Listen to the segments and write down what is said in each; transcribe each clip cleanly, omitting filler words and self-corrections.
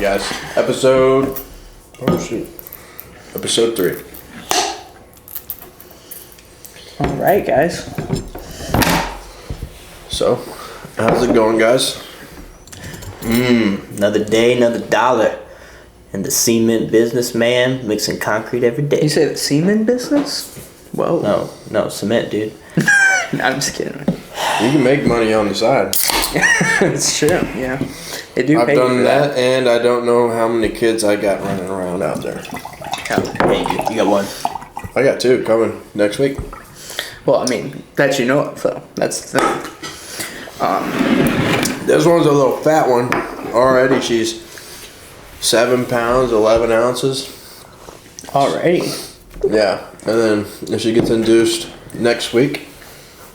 guys. Episode 3. All right, guys. So, how's it going, guys? Another day, another dollar. And the cement businessman mixing concrete every day. You say the semen business? Whoa. No, cement, dude. No, I'm just kidding. You can make money on the side. It's true, yeah. They do I've pay done for that, and I don't know how many kids I got running around out there. Hey, you got one. I got 2 coming next week. Well, I mean, that you know of, though. That's the thing. This one's a little fat one. Already, she's 7 pounds, 11 ounces. Alrighty. Yeah, and then if she gets induced next week,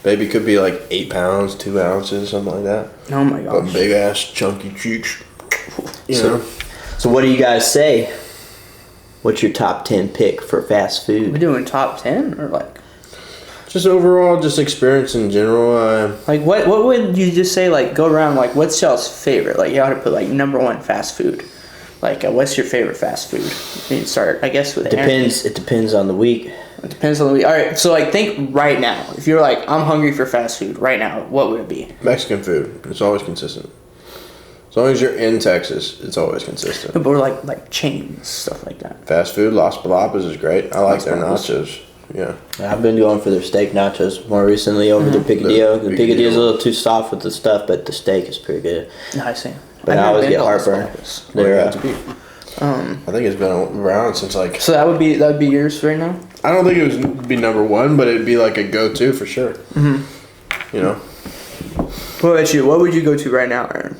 baby could be like 8 pounds, 2 ounces, something like that. Oh my But gosh. big ass chunky cheeks. You know. So what do you guys say? What's your top 10 pick for fast We're food? doing top 10 or like Just overall, just experience in general. what would you just say, like, go around, like, what's y'all's favorite? Like, you ought to put, like, #1 fast food. Like, what's your favorite fast food? You can start, I guess, with Aaron. It depends on the week. It depends on the week. All right, so, like, think right now. If you're like, I'm hungry for fast food right now, what would it be? Mexican food. It's always consistent. As long as you're in Texas, it's always consistent. Or like chains, stuff like that. Fast food, Las Palapas is great. I like Las their Palapas. nachos. Yeah. I've been going for their steak nachos more recently over the picadillo. The picadillo's a little too soft with the stuff, but the steak is pretty good. No, I see. But I always get heartburn. They're, I think it's been around since like. So that would be yours right now. I don't think it would be #1, but it'd be like a go-to for sure. Mm-hmm. You know. What about you? What would you go to right now, Aaron?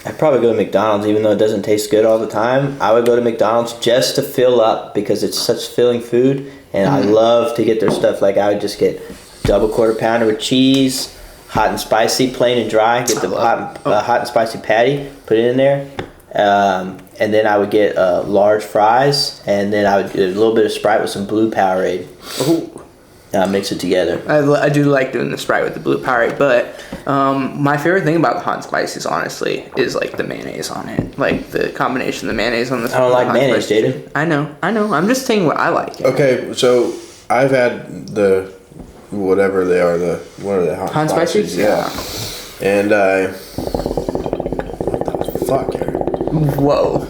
I'd probably go to McDonald's, even though it doesn't taste good all the time. I would go to McDonald's just to fill up because it's such filling food, and I love to get their stuff. Like I would just get double quarter pounder with cheese, hot and spicy, plain and dry. Get the hot and spicy patty, put it in there, and then I would get large fries, and then I would get a little bit of Sprite with some blue Powerade. Oh. Mix it together. I do like doing the Sprite with the blue Powerade, but my favorite thing about the hot and spices, honestly, is like the mayonnaise on it. Like the combination of the mayonnaise on the. I don't like hot mayonnaise, spices. Jaden. I know. I'm just saying what I like. Okay, so I've had the whatever they are. What are they? Hot Hot spices? Yeah. And fuck. Aaron. Whoa.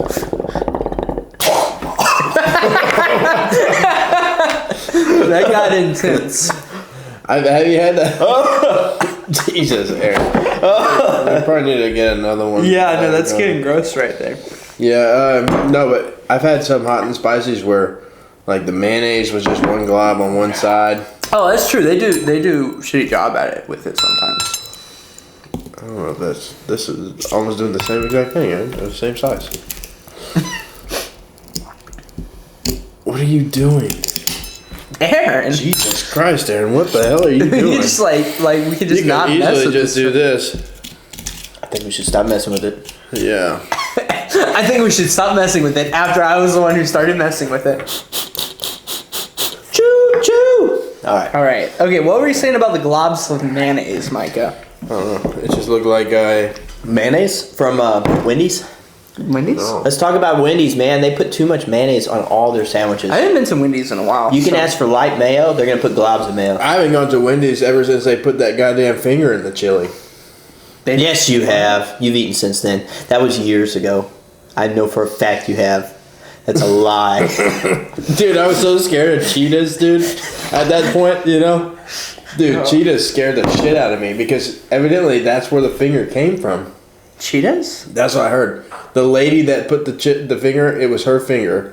That got intense. Have you had that? Jesus, Aaron. We probably need to get another one. Yeah, no, that's getting gross right there. Yeah, no, but I've had some hot and spices where, like, the mayonnaise was just one glob on one side. Oh, that's true. They do a shitty job at it with it sometimes. I don't know if this is almost doing the same exact thing, Aaron. They're the same size. What are you doing? Aaron. Jesus Christ, Aaron! What the hell are you doing? You just like we could just you not can mess easily with just this. do this. I think we should stop messing with it. Yeah. I think we should stop messing with it after I was the one who started messing with it. Choo choo. All right. Okay, what were you saying about the globs of mayonnaise, Micah? I don't know. It just looked like Mayonnaise from Wendy's. Wendy's? No. Let's talk about Wendy's, man. They put too much mayonnaise on all their sandwiches. I haven't been to Wendy's in a while. You can so- ask for light mayo. They're gonna put globs of mayo. I haven't gone to Wendy's ever since they put that goddamn finger in the chili. Yes, you have. You've eaten since then. That was years ago. I know for a fact you have. That's a lie. Dude, I was so scared of cheetahs, dude. At that point, you know? Dude, cheetahs scared the shit out of me because evidently that's where the finger came from. Cheetahs? That's what I heard. The lady that put the finger, it was her finger.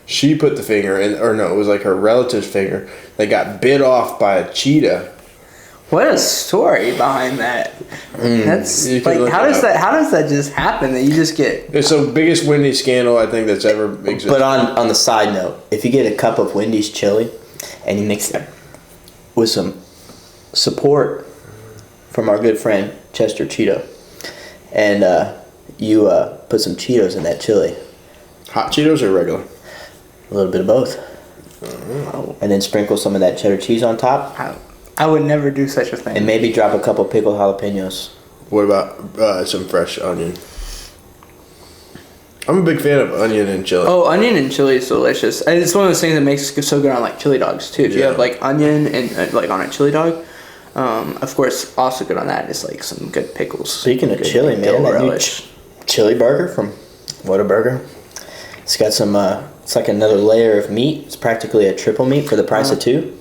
She put the finger in, or no, it was like her relative's finger. They got bit off by a cheetah. What a story behind that. That's You can like look how it does up. that just happen that you just get It's the biggest Wendy's scandal I think that's ever existed. But on the side note, if you get a cup of Wendy's chili and you mix it with some support from our good friend Chester Cheeto, and you put some Cheetos in that chili, Hot Cheetos or regular? a little bit of both, and then sprinkle some of that cheddar cheese on top, I would never do such a thing. and maybe drop a couple pickled jalapenos. What about some fresh onion? I'm a big fan of onion and chili. Oh, onion and chili is delicious. And it's one of those things that makes it so good on like chili dogs too. If you have like onion and like on a chili dog, of course, also good on that is like some good pickles. Speaking of chili, man, that new chili burger from Whataburger. It's got some. It's like another layer of meat. It's practically a triple meat for the price of two.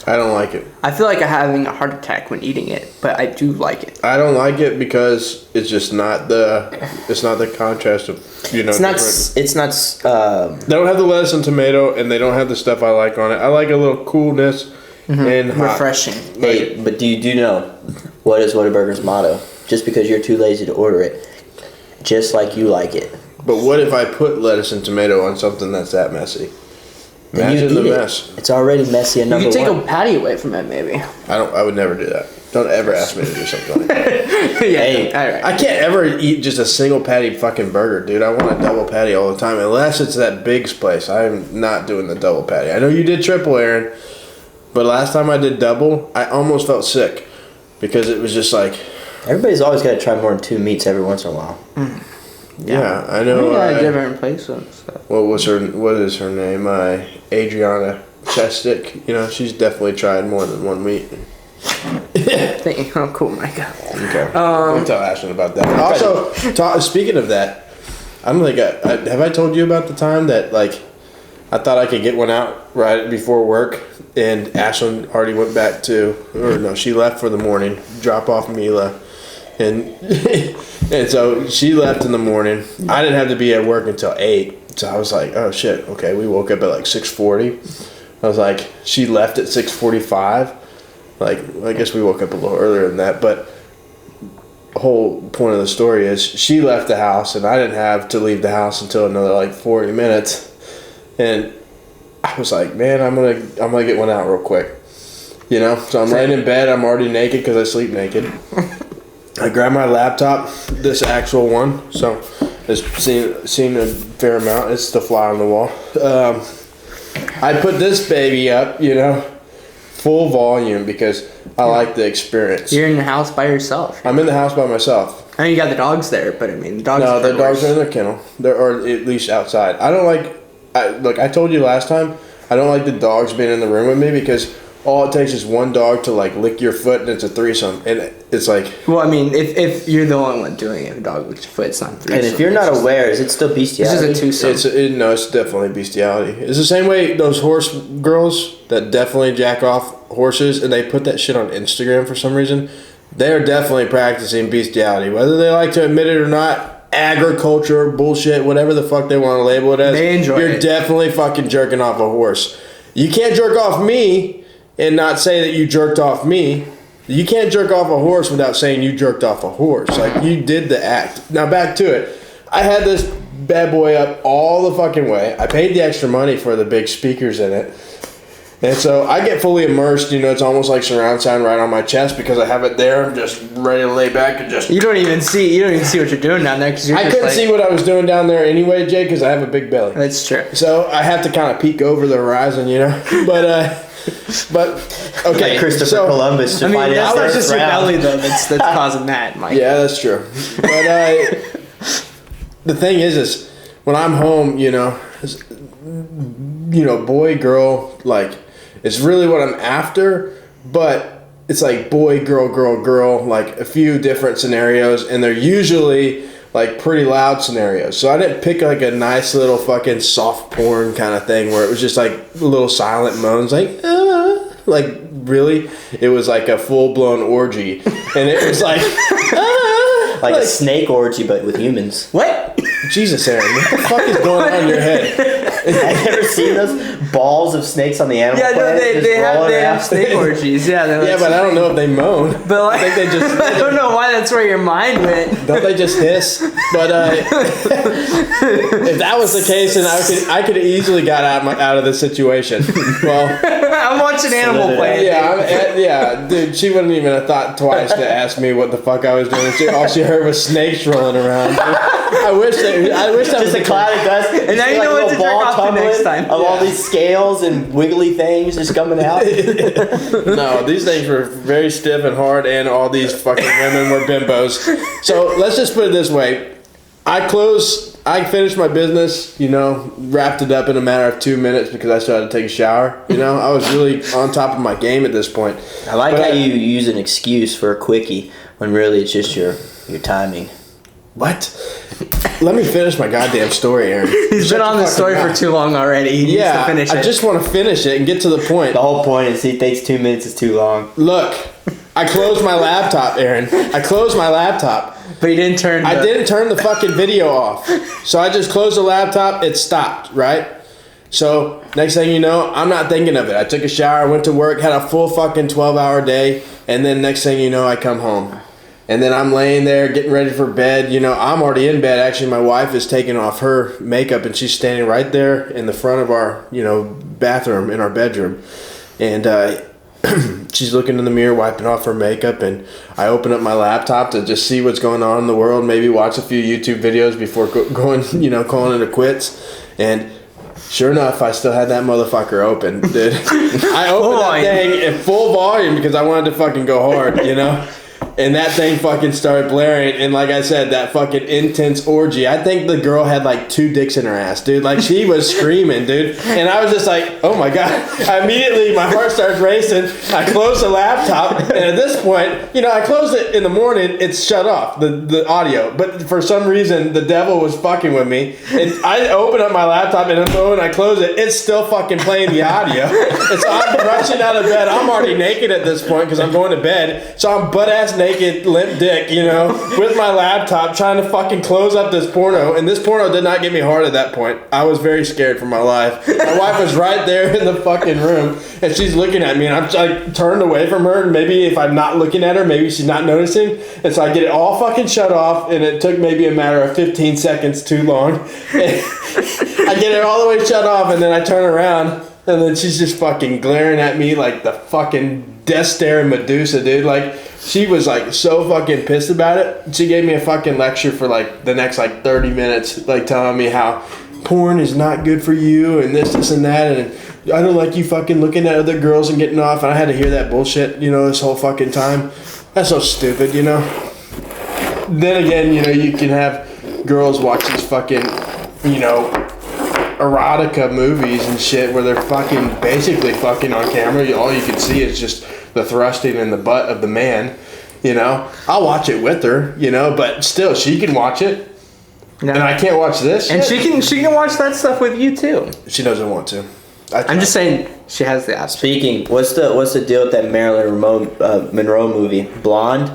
I don't like it. I feel like I'm having a heart attack when eating it, but I do like it. I don't like it because it's just not the contrast of It's not. They don't have the lettuce and tomato, and they don't have the stuff I like on it. I like a little coolness and hot. Refreshing. Hey, but do you know what is Whataburger's motto? Just because you're too lazy to order it, just like you like it. But what if I put lettuce and tomato on something that's that messy? Imagine the mess. It's already messy enough. You can take a patty away from it, maybe. I would never do that. Don't ever ask me to do something like that. Hey, all right. I can't ever eat just a single patty fucking burger, dude. I want a double patty all the time, unless it's that Big's place. I'm not doing the double patty. I know you did triple, Aaron, but last time I did double, I almost felt sick because it was just like. Everybody's always got to try more than two meats every once in a while. Yeah, I know. Yeah, different places. What is her name? Adriana Chestic. You know, she's definitely tried more than one meat. Oh, cool, Micah. Okay. Don't tell Ashton about that. Also, speaking of that, I'm like, have I told you about the time that like I thought I could get one out right before work, and Ashlyn already went back she left for the morning, drop off Mila. And and so she left in the morning. I didn't have to be at work until 8. So I was like, oh shit, okay. We woke up at like 6:40. I was like, she left at 6:45. Like, I guess we woke up a little earlier than that. But the whole point of the story is she left the house and I didn't have to leave the house until another like 40 minutes. And I was like, man, I'm gonna get one out real quick. You know? So I'm laying in bed. I'm already naked because I sleep naked. I grabbed my laptop, this actual one, so it's seen a fair amount. It's the fly on the wall. I put this baby up, full volume because I like the experience. You're in the house by yourself. I'm in the house by myself. I know you got the dogs there, but I mean, the dogs. No, the dogs are in their kennel. Or at least outside. I don't like. I told you last time. I don't like the dogs being in the room with me because. All it takes is one dog to like lick your foot and it's a threesome. And it's like... Well, I mean, if you're the only one doing it, a dog licks your foot, it's not a threesome. And if you're not aware, is it still bestiality? This is a twosome. No, it's definitely bestiality. It's the same way those horse girls that definitely jack off horses and they put that shit on Instagram for some reason. They're definitely practicing bestiality. Whether they like to admit it or not, agriculture, bullshit, whatever the fuck they want to label it as. They enjoy You're it. definitely fucking jerking off a horse. You can't jerk off me... and not say that you jerked off me. You can't jerk off a horse without saying you jerked off a horse. Like, you did the act. Now, back to it. I had this bad boy up all the fucking way. I paid the extra money for the big speakers in it. And so I get fully immersed. It's almost like surround sound right on my chest because I have it there. I'm just ready to lay back and just... You don't even see what you're doing down there. Cause you're I couldn't see what I was doing down there anyway, Jay, because I have a big belly. That's true. So I have to kind of peek over the horizon, But okay, like Christopher Columbus. I mean, that's just your belly though. That's causing that, Mike. Yeah, that's true. But the thing is when I'm home, boy, girl, like it's really what I'm after. But it's like boy, girl, like a few different scenarios, and they're usually like pretty loud scenarios. So I didn't pick like a nice little fucking soft porn kind of thing where it was just like little silent moans like really it was like a full-blown orgy and it was like like a snake orgy but with humans. What? Jesus, Aaron, what the fuck is going on in your head? Have you ever seen those balls of snakes on the Animal Yeah, no, Planet? they have snake orgies. Yeah, yeah, but I don't know if they moan. But like, I think they just. I don't know why that's where your mind went. Don't they just hiss? But if that was the case, then I could easily got out of this situation. Well, I'm watching Animal Planet. Yeah, dude. She wouldn't even have thought twice to ask me what the fuck I was doing. All she heard was snakes rolling around. I wish that just was a cloud of dust. And now you know what to jerk off to next time. Of all these scales and wiggly things just coming out. No, these things were very stiff and hard, and all these fucking women were bimbos. So let's just put it this way: I close I finished my business, wrapped it up in a matter of 2 minutes because I still had to take a shower. I was really on top of my game at this point. I like how you use an excuse for a quickie when really it's just your timing. What? Let me finish my goddamn story, Aaron. He's been on this story for too long already. He needs to finish it. I just want to finish it and get to the point. The whole point is he thinks 2 minutes is too long. Look, I closed my laptop, Aaron. I closed my laptop. But you didn't turn I didn't turn the fucking video off. So I just closed the laptop. It stopped, right? So next thing you know, I'm not thinking of it. I took a shower, went to work, had a full fucking 12-hour day. And then next thing you know, I come home. And then I'm laying there getting ready for bed. I'm already in bed. Actually, my wife is taking off her makeup and she's standing right there in the front of our, bathroom in our bedroom. And she's looking in the mirror, wiping off her makeup. And I open up my laptop to just see what's going on in the world. Maybe watch a few YouTube videos before going, calling it a quits. And sure enough, I still had that motherfucker open, dude. I opened that thing at full volume because I wanted to fucking go hard, And that thing fucking started blaring. And like I said, that fucking intense orgy. I think the girl had like 2 dicks in her ass, dude. Like she was screaming, dude. And I was just like, oh my God. Immediately my heart starts racing. I closed the laptop. And at this point, I closed it in the morning. It's shut off, the audio. But for some reason, the devil was fucking with me. And I open up my laptop and when I close it, it's still fucking playing the audio. And so I'm rushing out of bed. I'm already naked at this point because I'm going to bed. So I'm butt-ass naked, limp dick, with my laptop trying to fucking close up this porno. And this porno did not get me hard at that point. I was very scared for my life. My wife was right there in the fucking room and she's looking at me and I'm like turned away from her. And maybe if I'm not looking at her, maybe she's not noticing. And so I get it all fucking shut off and it took maybe a matter of 15 seconds too long. I get it all the way shut off and then I turn around and then she's just fucking glaring at me like the fucking death stare in Medusa, dude. Like, she was like so fucking pissed about it. She gave me a fucking lecture for like the next like 30 minutes, like telling me how porn is not good for you and this and that. And I don't like you fucking looking at other girls and getting off. And I had to hear that bullshit, this whole fucking time. That's so stupid, Then again, you can have girls watch these fucking, erotica movies and shit where they're fucking basically fucking on camera. All you can see is just the thrusting in the butt of the man. I'll watch it with her, but still she can watch it. No. And I can't watch this and shit. she can watch that stuff with you too. She doesn't want to. I'm just saying she has the option. Speaking, what's the deal with that Marilyn Monroe movie, Blonde?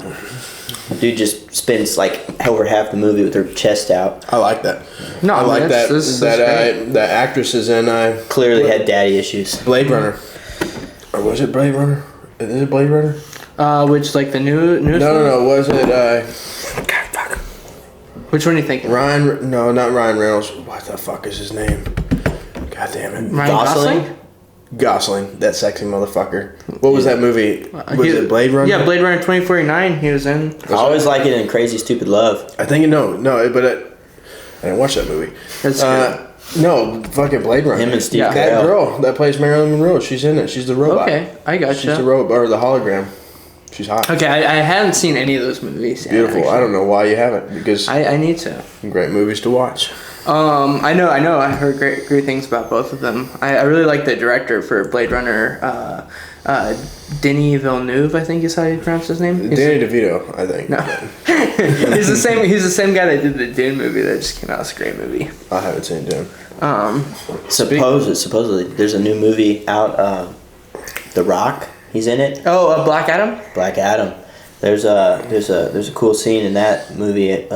Dude just spends like over half the movie with her chest out. I like that. No, I like that. That actress is in. Clearly had daddy issues. Blade Runner, or was it Blade Runner? Is it Blade Runner? Which like the new? No. Was it? God, fuck. Which one are you thinking? No, not Ryan Reynolds. What the fuck is his name? God damn it. Ryan Gosling? Gosling, that sexy motherfucker. What was that movie? Was it Blade Runner? Yeah, Blade Runner 2049 he was in. I always like it in Crazy Stupid Love. I think but I didn't watch that movie. That's good. No, fucking Blade Runner. Him and Steve That girl that plays Marilyn Monroe, she's in it. She's the robot. Okay, I gotcha. She's the robot, or the hologram. She's hot. Okay, I haven't seen any of those movies yet. Beautiful. Actually. I don't know why you haven't, because I need to. Great movies to watch. I know. I heard great things about both of them. I really like the director for Blade Runner, Denis Villeneuve, I think is how you pronounce his name. Danny DeVito, I think. No, he's the same. He's the same guy that did the Dune movie that just came out. It's a great movie. I haven't seen Dune. Supposedly, there's a new movie out. The Rock, he's in it. Oh, Black Adam. Black Adam. There's a cool scene in that movie.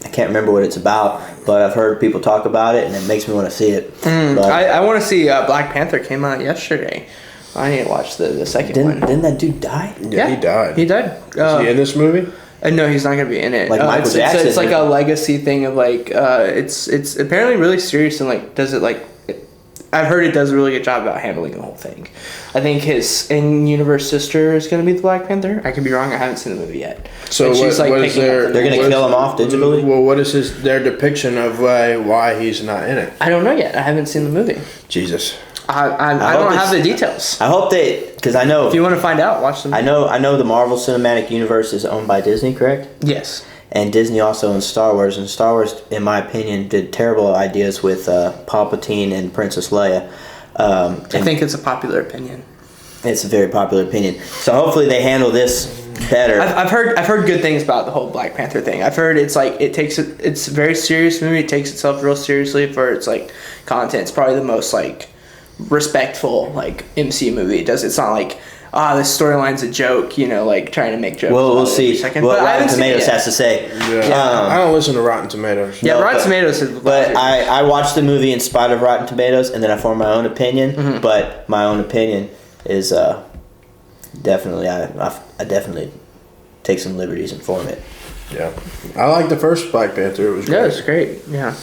I can't remember what it's about, but I've heard people talk about it, and it makes me want to see it. I want to see Black Panther came out yesterday. I need to watch the second one. Didn't that dude die? Yeah, he died. He died. Is he in this movie? No, he's not gonna be in it. Like Michael Jackson. It's like a legacy thing of like it's apparently really serious and like does it like. I've heard it does a really good job about handling the whole thing. I think his in-universe sister is going to be the Black Panther. I could be wrong. I haven't seen the movie yet. So she's what is they're going to kill him off digitally? Well, what is their depiction of why he's not in it? I don't know yet. I haven't seen the movie. Jesus. I don't have the details. I hope because I know. If you want to find out, watch the movie. I know the Marvel Cinematic Universe is owned by Disney, correct? Yes. and Disney also owns Star Wars. And Star Wars, in my opinion, did terrible ideas with Palpatine and Princess Leia. I think it's a popular opinion. It's a very popular opinion. So hopefully they handle this better. I've heard good things about the whole Black Panther thing. I've heard it's like it's a very serious movie. It takes itself real seriously for its like content. It's probably the most like respectful like MCU movie. It's not like this storyline's a joke, like trying to make jokes. Well, we'll see what Rotten Tomatoes has to say. Yeah. I don't listen to Rotten Tomatoes. Yeah, Rotten Tomatoes is... But I watched the movie in spite of Rotten Tomatoes, and then I formed my own opinion. Mm-hmm. But my own opinion is definitely... I definitely take some liberties and form it. Yeah. I liked the first Black Panther. It was great. Yeah, it was great. Yeah.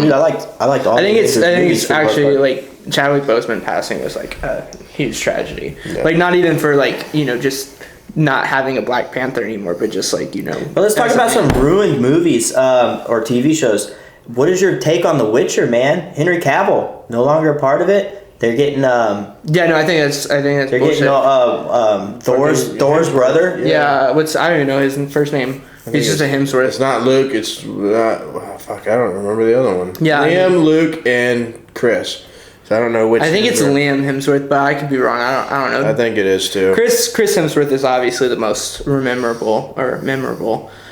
Dude, I liked all I think it's actually like Chadwick Boseman passing was like a huge tragedy. Yeah. Like not even for like, just not having a Black Panther anymore, but just like, Well, let's talk about some ruined movies or TV shows. What is your take on The Witcher, man? Henry Cavill, no longer a part of it. They're getting I think that's they're bullshit. Getting Thor's brother. Yeah, I don't even know his first name. He's just a Hemsworth. It's not Luke. It's fuck. I don't remember the other one. Yeah, Liam, Luke, and Chris. So I don't know which. I think it's Liam Hemsworth, but I could be wrong. I don't know. I think it is too. Chris Hemsworth is obviously the most memorable.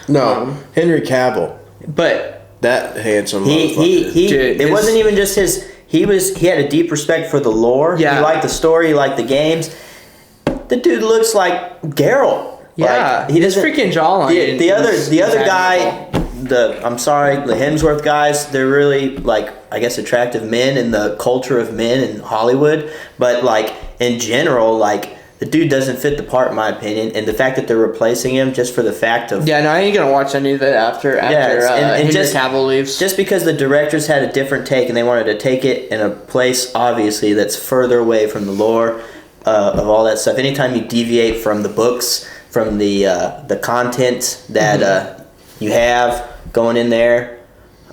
No, Henry Cavill. But that handsome motherfucker. It wasn't even just his. He had a deep respect for the lore. Yeah. He liked the story. He liked the games. The dude looks like Geralt. Yeah, like, he doesn't. Freaking jawline. The other guy. The Hemsworth guys. They're really like, I guess, attractive men in the culture of men in Hollywood. But like in general, like the dude doesn't fit the part, in my opinion. And the fact that they're replacing him just for the fact of I ain't gonna watch any of that after Henry Cavill leaves. Just because the directors had a different take and they wanted to take it in a place obviously that's further away from the lore of all that stuff. Anytime you deviate from the books, from the content that you have going in there.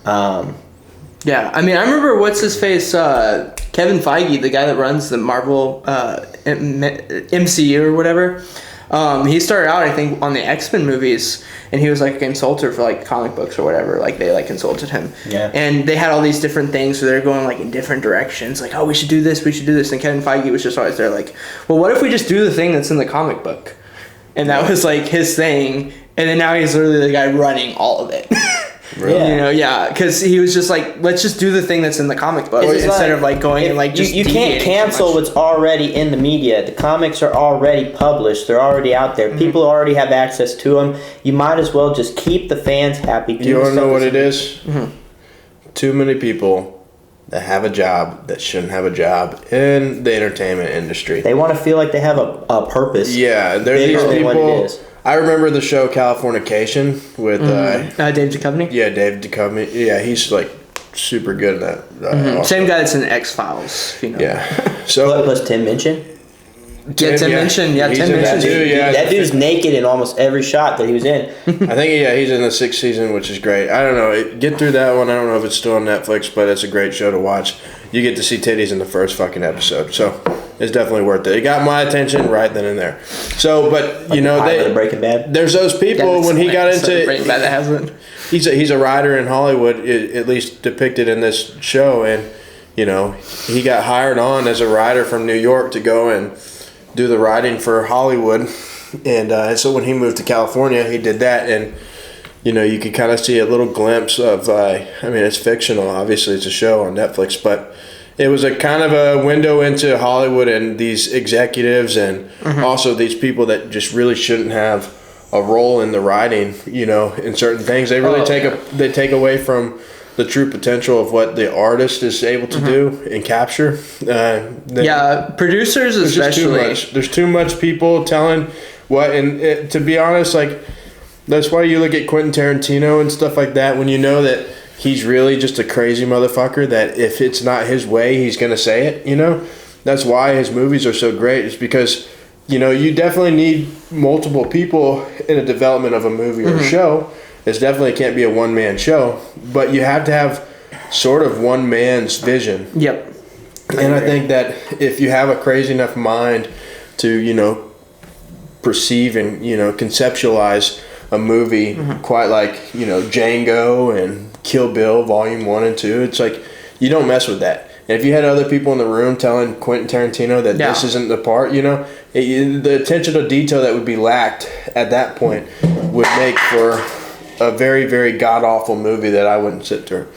Yeah, I mean, I remember what's his face, Kevin Feige, the guy that runs the Marvel MCU or whatever. He started out, I think, on the X-Men movies, and he was like a consultant for like comic books or whatever. Like they like consulted him, and they had all these different things, so they're going like in different directions. Like, oh, we should do this, and Kevin Feige was just always there, like, well, what if we just do the thing that's in the comic book? And that was like his thing, and then now he's literally the guy running all of it. Really? Because he was just like, let's just do the thing that's in the comic book instead of like going and like just you can't cancel what's already in the media. The comics are already published; they're already out there. Mm-hmm. People already have access to them. You might as well just keep the fans happy. You want to know what it is? Mm-hmm. Too many people that have a job that shouldn't have a job in the entertainment industry. They want to feel like they have a purpose. Yeah, there's these people. I remember the show Californication with Dave Duchovny. Yeah, Dave Duchovny. Yeah, he's like super good at that. Same guy that's in X-Files. Yeah. So plus Tim Minchin. Tim Minchin. Yeah, Tim Minchin. That dude's naked in almost every shot that he was in. I think he's in the 6th season, which is great. I don't know. Get through that one. I don't know if it's still on Netflix, but it's a great show to watch. You get to see titties in the first fucking episode, so it's definitely worth it. It got my attention right then and there. So, but like Breaking Bad. There's those people when he got into Breaking Bad that hasn't. He's a writer in Hollywood, at least depicted in this show, and he got hired on as a writer from New York to go and do the writing for Hollywood, and so when he moved to California, he did that, and you could kind of see a little glimpse of. It's fictional, obviously, it's a show on Netflix, but it was a kind of a window into Hollywood and these executives, and also these people that just really shouldn't have a role in the writing. In certain things, they really take away from the true potential of what the artist is able to do and capture. Producers especially. There's too much people telling what, and to be honest, like that's why you look at Quentin Tarantino and stuff like that when you know that he's really just a crazy motherfucker that if it's not his way, he's gonna say it. That's why his movies are so great. It's because you definitely need multiple people in a development of a movie or a show. It definitely can't be a one-man show, but you have to have sort of one man's vision. Yep. And I think that if you have a crazy enough mind to, perceive and, conceptualize a movie quite like, you know, Django and Kill Bill Volume 1 and 2. It's like, you don't mess with that. And if you had other people in the room telling Quentin Tarantino that this isn't the part, you know, the attention to detail that would be lacked at that point would make for a very, very god-awful movie that I wouldn't sit through.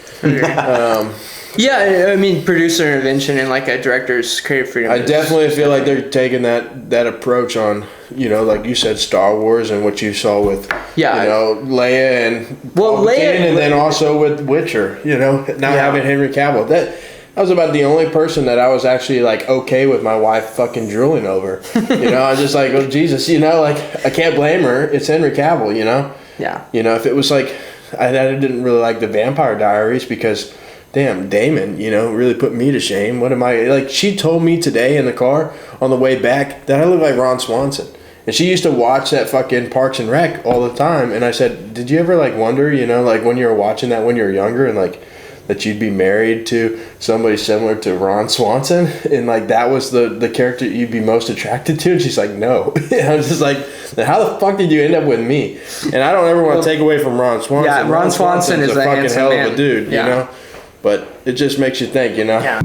Yeah, I mean, producer intervention and like a director's creative freedom. I definitely feel like they're taking that approach on, you know, like you said, Star Wars and what you saw with, you know, Leia and Palpatine, and then also with Witcher, you know, now having Henry Cavill. That was about the only person that I was actually like okay with my wife fucking drooling over. You know, I was just like, oh Jesus, you know, like I can't blame her. It's Henry Cavill, you know. Yeah. You know, if it was like I didn't really like the Vampire Diaries because. Damn, Damon, you know, really put me to shame. What am I, like, she told me today in the car on the way back that I look like Ron Swanson. And she used to watch that fucking Parks and Rec all the time. And I said, did you ever, like, wonder, you know, like, when you were watching that when you were younger and, like, that you'd be married to somebody similar to Ron Swanson? And, like, that was the character you'd be most attracted to? And she's like, no. I was just like, how the fuck did you end up with me? And I don't ever want to take away from Ron Swanson. Yeah, Ron Swanson is a fucking hell man. of a dude, you know? But it just makes you think, you know? Yeah.